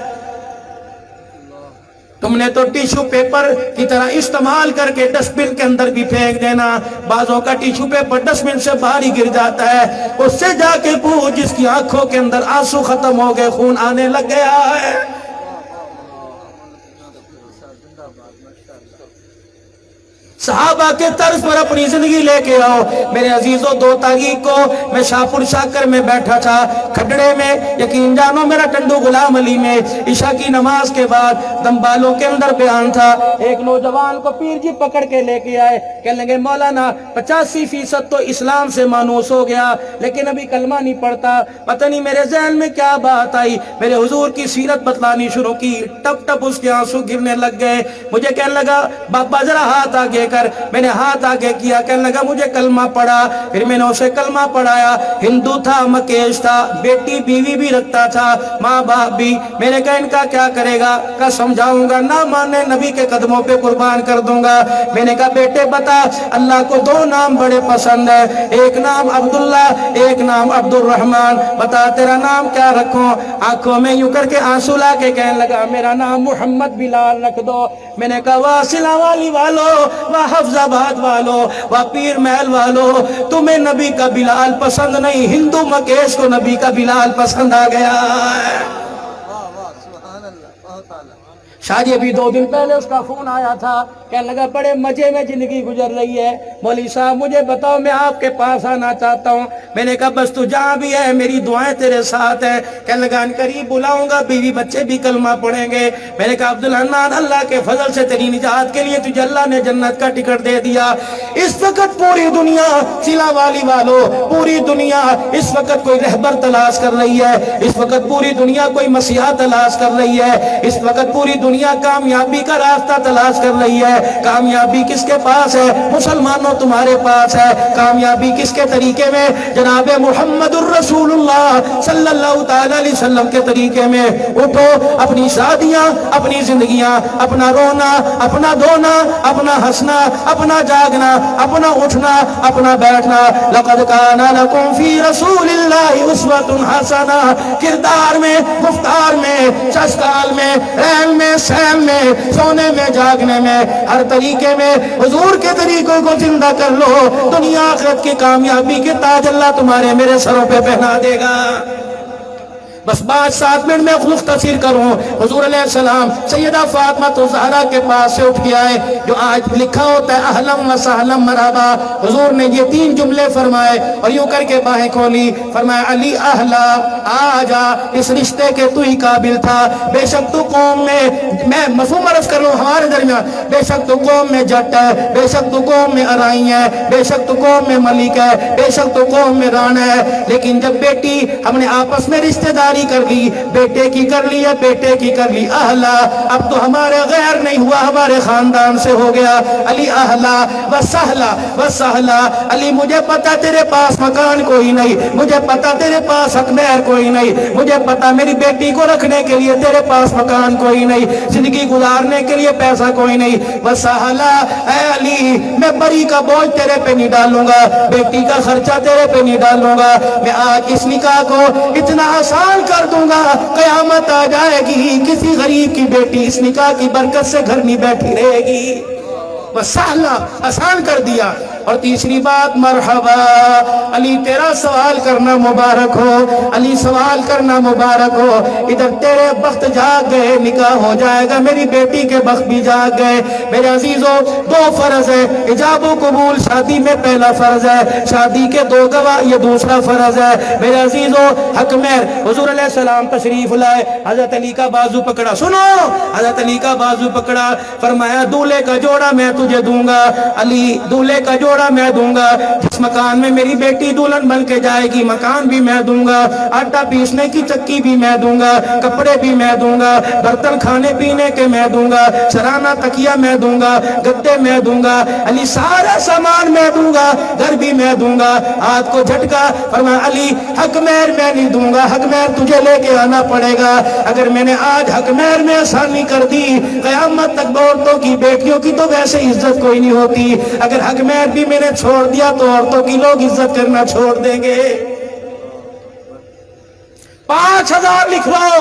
تم نے تو ٹیشو پیپر کی طرح استعمال کر کے ڈسٹ بن کے اندر بھی پھینک دینا، بعضوں کا ٹیشو پیپر ڈسٹ بن سے باہر ہی گر جاتا ہے، اس سے جا کے پوچھ جس کی آنکھوں کے اندر آنسو ختم ہو گئے خون آنے لگ گیا ہے۔ صحابہ کے طرز پر اپنی زندگی لے کے آؤ میرے عزیزوں۔ 2 تاریخ کو میں شاہپور شاکر میں بیٹھا تھا کھڈڑے میں، یقین جانو میرا ٹنڈو غلام علی میں عشاء کی نماز کے بعد دمبالوں کے اندر بیان تھا، ایک نوجوان کو پیر جی پکڑ کے لے کے آئے، کہنے لگے مولانا 85% تو اسلام سے مانوس ہو گیا لیکن ابھی کلمہ نہیں پڑھتا، پتہ نہیں میرے ذہن میں کیا بات آئی، میرے حضور کی سیرت بتلانی شروع کی، ٹپ ٹپ اس کے آنسو گرنے لگ گئے، مجھے کہنے لگا بابا ذرا ہاتھ آگے کر میں نے ہاتھ آگے کیا، کہنے لگا مجھے کلمہ پڑھا، پھر میں نے اسے کلمہ پڑھایا۔ ہندو تھا، مکیش تھا، بیٹی بیوی بھی رکھتا تھا، ماں باپ بھی۔ میں نے کہا ان کا کیا کرے گا؟ کہا سمجھاؤں گا، نہ مانے نبی کے قدموں پہ قربان کر دوں گا۔ میں نے کہا بیٹے بتا، اللہ کو دو نام بڑے پسند ہے، ایک نام عبداللہ، ایک نام عبد الرحمن، بتا تیرا نام کیا رکھوں؟ آنکھوں میں یوں کر کے آنسو لا کے کہنے لگا میرا نام محمد بلال رکھ دو۔ میں نے کہا واہ سلا والی والو، واہ حفظ آباد والو، واہ پیر محل والو، تمہیں نبی کا بلال پسند نہیں، ہندو مکیش کو نبی کا بلال پسند آ گیا ہے۔ شاہ جی ابھی 2 دن پہلے اس کا فون آیا تھا، کہنے لگا بڑے مزے میں زندگی گزر رہی ہے، مولوی صاحب مجھے بتاؤ میں آپ کے پاس آنا چاہتا ہوں۔ میں نے کہا بس تو جہاں بھی ہے میری دعائیں تیرے ساتھ ہیں۔ کہنے لگا ان قریب بلاؤں گا، بیوی بچے بھی کلمہ پڑھیں گے۔ میں نے کہا عبدالحنان اللہ کے فضل سے تیری نجات کے لیے تجھے اللہ نے جنت کا ٹکٹ دے دیا۔ اس وقت پوری دنیا سلا والی والو، پوری دنیا اس وقت کوئی رہبر تلاش کر رہی ہے، اس وقت پوری دنیا کوئی مسیحا تلاش کر رہی ہے، اس وقت پوری دنیا کامیابی کا راستہ تلاش کر رہی ہے۔ کامیابی کس کے پاس ہے؟ مسلمانوں تمہارے پاس ہے۔ کامیابی کس کے طریقے میں؟ جناب محمد الرسول اللہ صلی اللہ تعالی علیہ وسلم کے طریقے میں۔ اٹھو، اپنی شادیاں، اپنی زندگیاں، اپنا رونا، اپنا دھونا، اپنا ہنسنا، اپنا جاگنا، اپنا اٹھنا، اپنا بیٹھنا۔ لقد کان لکم فی رسول اللہ اسوۃ حسنہ، کردار میں، گفتار میں، ششکال میں، رحم میں، سہم میں، سونے میں، جاگنے میں، ہر طریقے میں حضور کے طریقوں کو زندہ کر لو، دنیا آخرت کی کامیابی کے تاج اللہ تمہارے میرے سروں پہ پہنا دے گا۔ بس 5-7 منٹ میں مختصر کروں۔ حضور علیہ السلام سیدہ فاطمہ الزہرا کے پاس سے اٹھ کے آئے، جو آج لکھا ہوتا ہے اہلم و سہلم مرحبا۔ حضور نے یہ 3 جملے فرمائے اور یوں کر کے باہیں کھولی، فرمایا علی اہلا، آ جا، اس رشتے کے تو ہی قابل تھا۔ بے شک تو قوم میں مفہوم عرض کر لوں ہمارے درمیان، بے شک تو قوم میں جٹ ہے، بے شک تو قوم میں ارائی ہے، بے شک تو قوم میں ملک ہے، بے شک تو قوم میں رانا ہے، لیکن جب بیٹی ہم نے آپس میں رشتہ داری کر لی، بیٹے کی کر لی ہے، بیٹے کی کر لی، اہلا اب تو ہمارے غیر نہیں ہوا، ہمارے خاندان سے ہو گیا۔ علی اہلا وسہلا وسہلا، علی مجھے پتا تیرے پاس مکان کوئی نہیں، مجھے پتا تیرے پاس حق مہر کوئی نہیں، مجھے پتا میری بیٹی کو رکھنے کے لیے تیرے پاس مکان کوئی نہیں، زندگی گزارنے کے لیے پیسہ کوئی نہیں، وسہلا اے علی میں بری کا بوجھ تیرے پہ نہیں ڈالوں گا، بیٹی کا خرچہ تیرے پہ نہیں ڈالوں گا، میں آج اس نکاح کو اتنا آسان کر دوں گا، قیامت آ جائے گی کسی غریب کی بیٹی اس نکاح کی برکت سے گھر نہیں بیٹھی رہے گی۔ وسہلا آسان کر دیا۔ اور تیسری بات مرحبا، علی تیرا سوال کرنا مبارک ہو، علی سوال کرنا مبارک ہو، ادھر تیرے بخت جاگ گئے، نکاح ہو جائے گا، میری بیٹی کے بخت بھی جاگ گئے۔ میرے عزیزوں 2 فرض ہے، ایجاب و قبول شادی میں پہلا فرض ہے، شادی کے 2 گواہ یہ دوسرا فرض ہے۔ میرے عزیزوں حق مہر، حضور علیہ السلام تشریف لائے، حضرت علی کا بازو پکڑا، سنو حضرت علی کا بازو پکڑا، فرمایا دولہے کا جوڑا میں تجھے دوں گا، علی دولہے کا جوڑا میں دوں گا، جس مکان میں میری بیٹی دلہن بن کے جائے گی مکان بھی میں دوں گا، آٹا پیسنے کی چکی بھی میں دوں گا، کپڑے بھی میں دوں گا، برتن کھانے پینے کے میں دوں گا، سرانہ تکیہ میں دوں گا، گدے میں دوں گا، علی سارا سامان میں دوں گا، گھر بھی میں دوں گا۔ ہاتھ کو جھٹکا، فرمایا علی حق مہر میں نہیں دوں گا، حق مہر تجھے لے کے آنا پڑے گا۔ اگر میں نے آج حق مہر میں آسانی کر دی، قیامت تک عورتوں کی بیٹیوں کی تو ویسے عزت کوئی نہیں ہوتی، اگر حق مہر بھی میں نے چھوڑ دیا تو عورتوں کی لوگ عزت کرنا چھوڑ دیں گے۔ 5000 لکھواؤ۔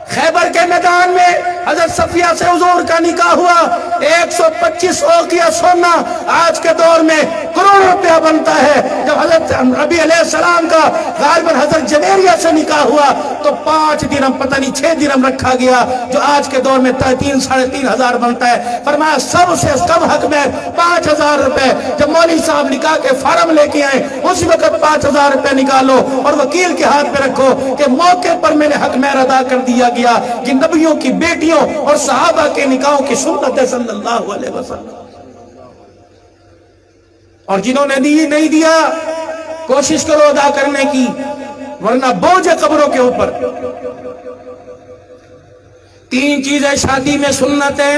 خیبر کے میدان میں حضرت صفیہ سے حضور کا نکاح ہوا، 125 اوقیہ سونا آج کے دور میں کروڑوں روپیہ بنتا ہے۔ جب حضرت نبی علیہ السلام کا غالباً حضرت جویریہ سے نکاح ہوا تو 5 درہم پتہ نہیں 6 درہم رکھا گیا، جو آج کے دور میں 3-3.5 ہزار بنتا ہے۔ فرمایا سب سے کم حق میں 5000 روپے۔ جب مولوی صاحب نکاح کے فارم لے کے آئے اسی وقت 5000 روپے نکالو اور وکیل کے ہاتھ پہ رکھو کہ موقع پر میں نے حق مہر ادا کر دیا گیا، کہ نبیوں کی بیٹیوں اور صحابہ کے نکاحوں کی سنت ہے صلی اللہ علیہ وسلم۔ اور جنہوں نے نہیں دیا کوشش کرو ادا کرنے کی، ورنہ بوجھ ہے قبروں کے اوپر۔ 3 چیزیں شادی میں سنت ہیں،